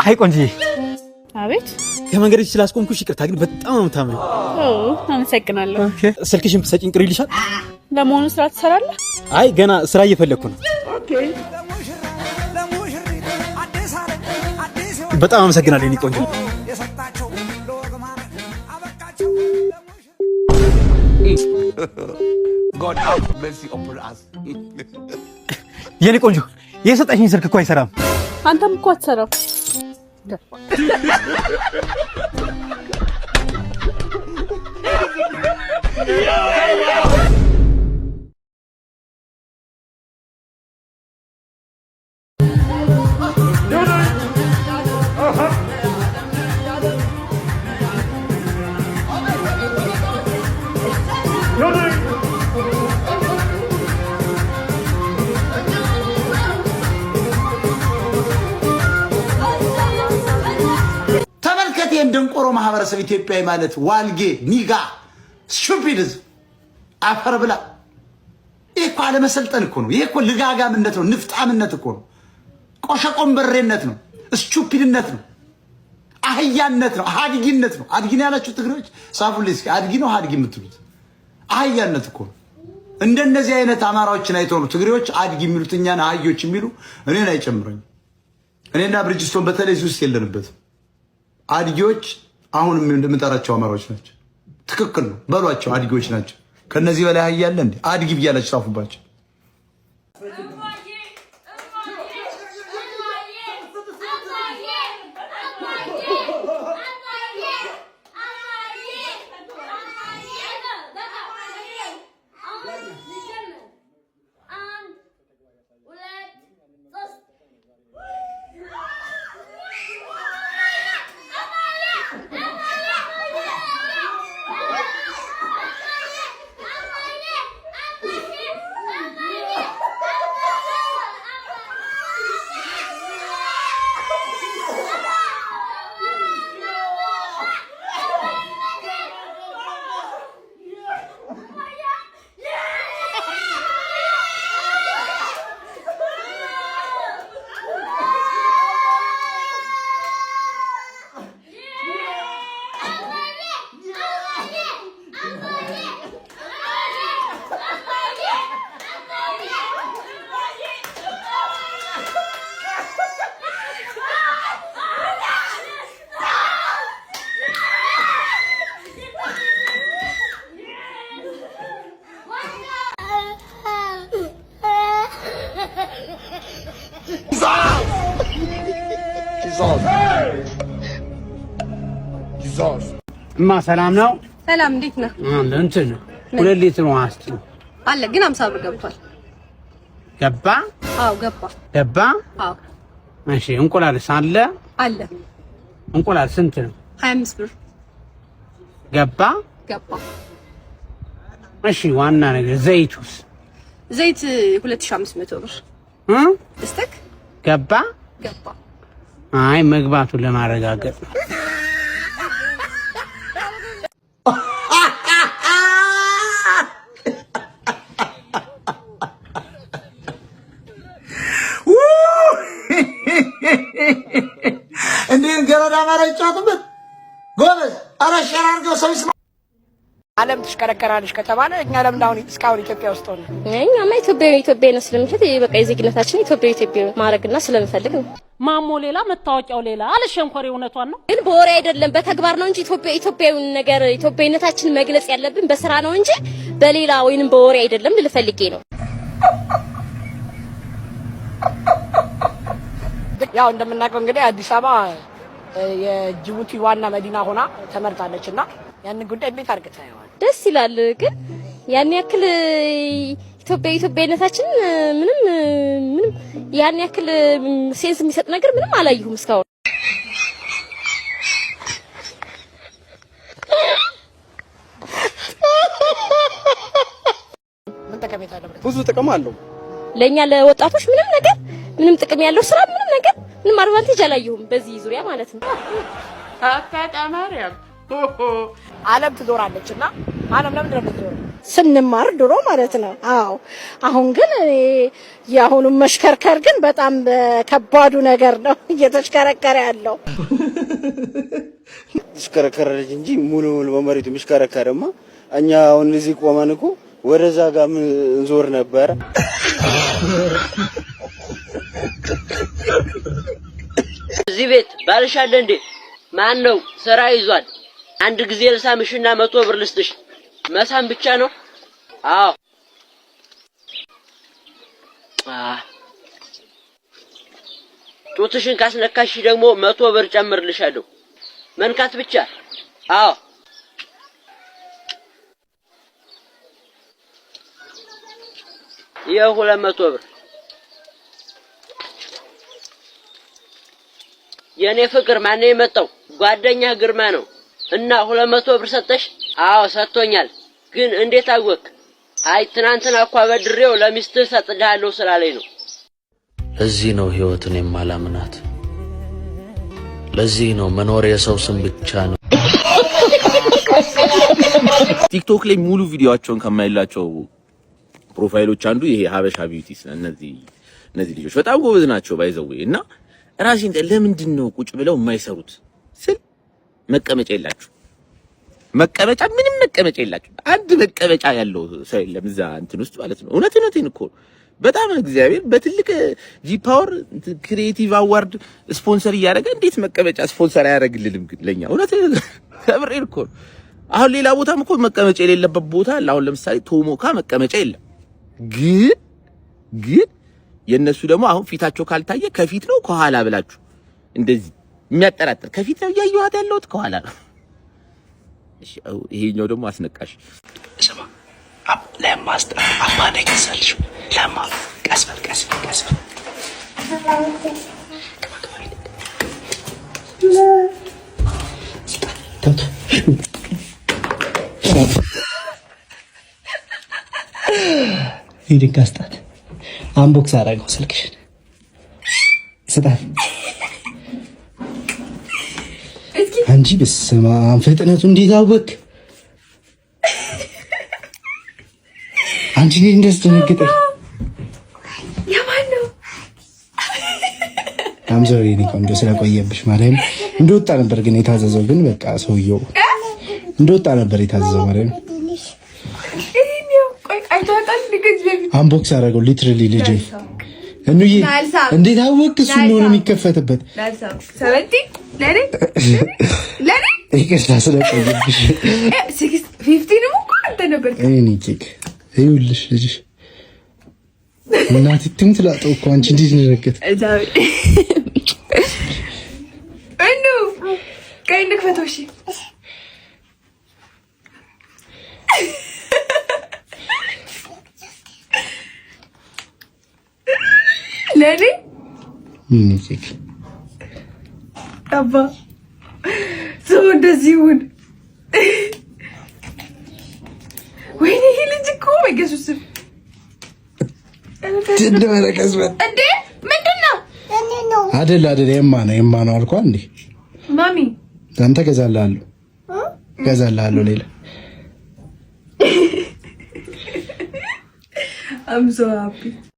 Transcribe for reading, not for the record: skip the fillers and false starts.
አይ ቆንጆዬ። አቤት። ከመንገድሽ ስላስቆምኩሽ ይቅርታ፣ ግን በጣም ነው የምታምሪው። አመሰግናለሁ። ስልክሽን ብትሰጪኝ ቅር ይልሻል? ለመሆኑ ስራ ትሰራለህ? አይ ገና ስራ እየፈለኩ ነው። በጣም አመሰግናለሁ የኔ ቆንጆ። የኔ ቆንጆ የሰጠሽኝ ስልክ እኮ አይሰራም። አንተም እኮ አትሰራም። የደንቆሮ ማህበረሰብ ኢትዮጵያዊ ማለት ዋልጌ ኒጋ ስቱፒድዝ አፈር ብላ። ይሄ እኮ አለመሰልጠን እኮ ነው። ይሄ እኮ ልጋጋምነት ነው፣ ንፍጣምነት እኮ ነው፣ ቆሸቆምበሬነት ነው፣ ስቱፒድነት ነው፣ አህያነት ነው፣ አድጊነት ነው። አድጊን ያላችሁ ትግሬዎች ጻፉልኝ እስኪ። አድጊ ነው አድጊ የምትሉት? አህያነት እኮ ነው። እንደነዚህ አይነት አማራዎችን አይተው ነው ትግሬዎች አድጊ የሚሉት እኛን አህዮች የሚሉ። እኔን አይጨምረኝ። እኔና ብርጅስቶን በተለይ ውስጥ የለንበትም። አድጊዎች አሁን እንደምንጠራቸው አማራዎች ናቸው። ትክክል ነው በሏቸው፣ አድጊዎች ናቸው። ከነዚህ በላይ አህያለ እንዴ? አድጊ ብያላችሁ ጻፉባቸው። እማ ሰላም ነው? ሰላም፣ እንዴት ነህ? እንትን 2 ሊትር ውሃ እስኪ አለ፣ ግን 50 ብር ገብቷል። ገባ? አዎ ገባ። ገባ? አዎ። እሺ፣ እንቁላልስ አለ? አለ። እንቁላል ስንት ነው? 25 ብር። ገባ? ገባ። እሺ፣ ዋና ነገር ዘይቱስ? ዘይት 2500 ብር። እስተክ ገባ? ገባ። አይ መግባቱን ለማረጋገጥ ነው። እንዴ ገረዳ ማረጫቱበት ጎበዝ አራሻራ አርገው ሰው ይስማ። ዓለም ትሽከረከራለች ከተባለ እኛ ለምን አሁን እስካሁን ኢትዮጵያ ውስጥ ሆነ? እኛማ ኢትዮጵያዊ ነው ስለምንችል በቃ የዜግነታችን ኢትዮጵያዊ ማረግና ስለምፈልግ ነው። ማሞ ሌላ መታወቂያው ሌላ አለሽ። ሸንኮሬ እውነቷን ነው፣ ግን በወሬ አይደለም በተግባር ነው እንጂ ኢትዮጵያዊውን ነገር ኢትዮጵያዊነታችን መግለጽ ያለብን በስራ ነው እንጂ በሌላ ወይንም በወሬ አይደለም ልፈልጌ ነው። ያው እንደምናውቀው እንግዲህ አዲስ አበባ የጅቡቲ ዋና መዲና ሆና ተመርጣለችና ያን ጉዳይ እንዴት አርገታ ያው ደስ ይላል። ግን ያን ያክል ኢትዮጵያዊነታችን ምንም ያን ያክል ሴንስ የሚሰጥ ነገር ምንም አላየሁም እስካሁን። ምን ተቀመጣ አለው? ብዙ ጥቅም አለው ለኛ ለወጣቶች ምንም ጥቅም ያለው ስራ ምንም አድቫንቴጅ አላየሁም በዚህ ዙሪያ ማለት ነው። አካታ ማርያም ዓለም ትዞራለችና ዓለም ለምን እንደምትዞር ስንማር ድሮ ማለት ነው። አዎ አሁን ግን የአሁኑ መሽከርከር ግን በጣም ከባዱ ነገር ነው እየተሽከረከረ ያለው። ተሽከረከረች እንጂ ሙሉ በመሬቱ ምሽከረከረማ እኛ አሁን እዚህ ቆመን እኮ ወደዛ ጋር ምን እንዞር ነበር። እዚህ ቤት ባልሽ አለ እንዴ? ማን ነው? ስራ ይዟል። አንድ ጊዜ ልሳምሽና 100 ብር ልስጥሽ። መሳም ብቻ ነው? አዎ። ጡትሽን ካስነካሽ ደግሞ 100 ብር ጨምርልሻለሁ። መንካት ብቻ። አዎ። ይኸው 200 ብር። የኔ ፍቅር ማን ነው የመጣው? ጓደኛ ግርማ ነው። እና 200 ብር ሰጠሽ? አዎ ሰጥቶኛል። ግን እንዴት አወቅ? አይ ትናንትና እኮ በድሬው ለሚስትህ ሰጥልሃለሁ ስላለኝ ነው። ለዚህ ነው ህይወትን የማላምናት። ለዚህ ነው መኖር የሰው ስም ብቻ ነው። ቲክቶክ ላይ ሙሉ ቪዲዮአቸውን ከማይላቸው ፕሮፋይሎች አንዱ ይሄ ሀበሻ ቢዩቲስ። እነዚህ ልጆች በጣም ጎበዝ ናቸው ባይዘው እና ራሴን ለምንድን ነው ቁጭ ብለው የማይሰሩት ስል መቀመጫ የላችሁ። መቀመጫ ምንም መቀመጫ የላችሁ። አንድ መቀመጫ ያለው ሰው የለም እዛ እንትን ውስጥ ማለት ነው። እውነቴን እኮ በጣም እግዚአብሔር በትልቅ ጂ-ፓወር ክሪኤቲቭ አዋርድ ስፖንሰር እያደረገ እንዴት መቀመጫ ስፖንሰር አያደርግልንም ግን ለኛ? እውነቴን ተብሬን እኮ አሁን ሌላ ቦታም እኮ መቀመጫ የሌለበት ቦታ አለ። አሁን ለምሳሌ ቶሞካ መቀመጫ የለም። ግን የነሱ ደግሞ አሁን ፊታቸው ካልታየ ከፊት ነው ከኋላ ብላችሁ እንደዚህ የሚያጠራጥር ከፊት ነው ያያዩት ያለውት ከኋላ ነው። እሺ ይሄኛው ደግሞ አስነቃሽ ስማ ለማስጠ አባኔ ከሰልሽ ለማ ቀስበል ሂድን ካስጣት አንቦክስ አደረገው ስልክሽን ስጣት አንቺ በስመ አብ ፍጥነቱ እንዴት አወቅ? አንቺ እንዴት ደነገጠሽ? የማን ነው? አምዞሪ ነው ቆንጆ ስለቆየብሽ ማለት እንደወጣ ነበር ግን የታዘዘው ግን በቃ ሰውየው እንደወጣ ነበር የታዘዘው ማለት ነው። አንቦክስ አደረገው ሊትራሊ ልጅ እንዬ እንዴት አወቅ? እሱ ነው የሚከፈትበት ይቅርታ ስለቆየብሽ 650 ነው እኮ አንተ ነበር እኔ ኬክ ይኸውልሽ ልጅሽ እናቴ ትምት ላጠው እኮ አንቺ እንዴት ነረከት እንዱ ከእንድ ክፈቶሽ ለኔ ምን ኬክ አባ ሰው እንደዚህ ይሁን። ወይኔ ይሄ ልጅ እኮ በኢየሱስ እንደመረቀስበት እንዴ ምንድነው? አይደል የማ ነው አልኳ እንዴ ማሚ አንተ ገዛላለሁ ሌላ I'm so happy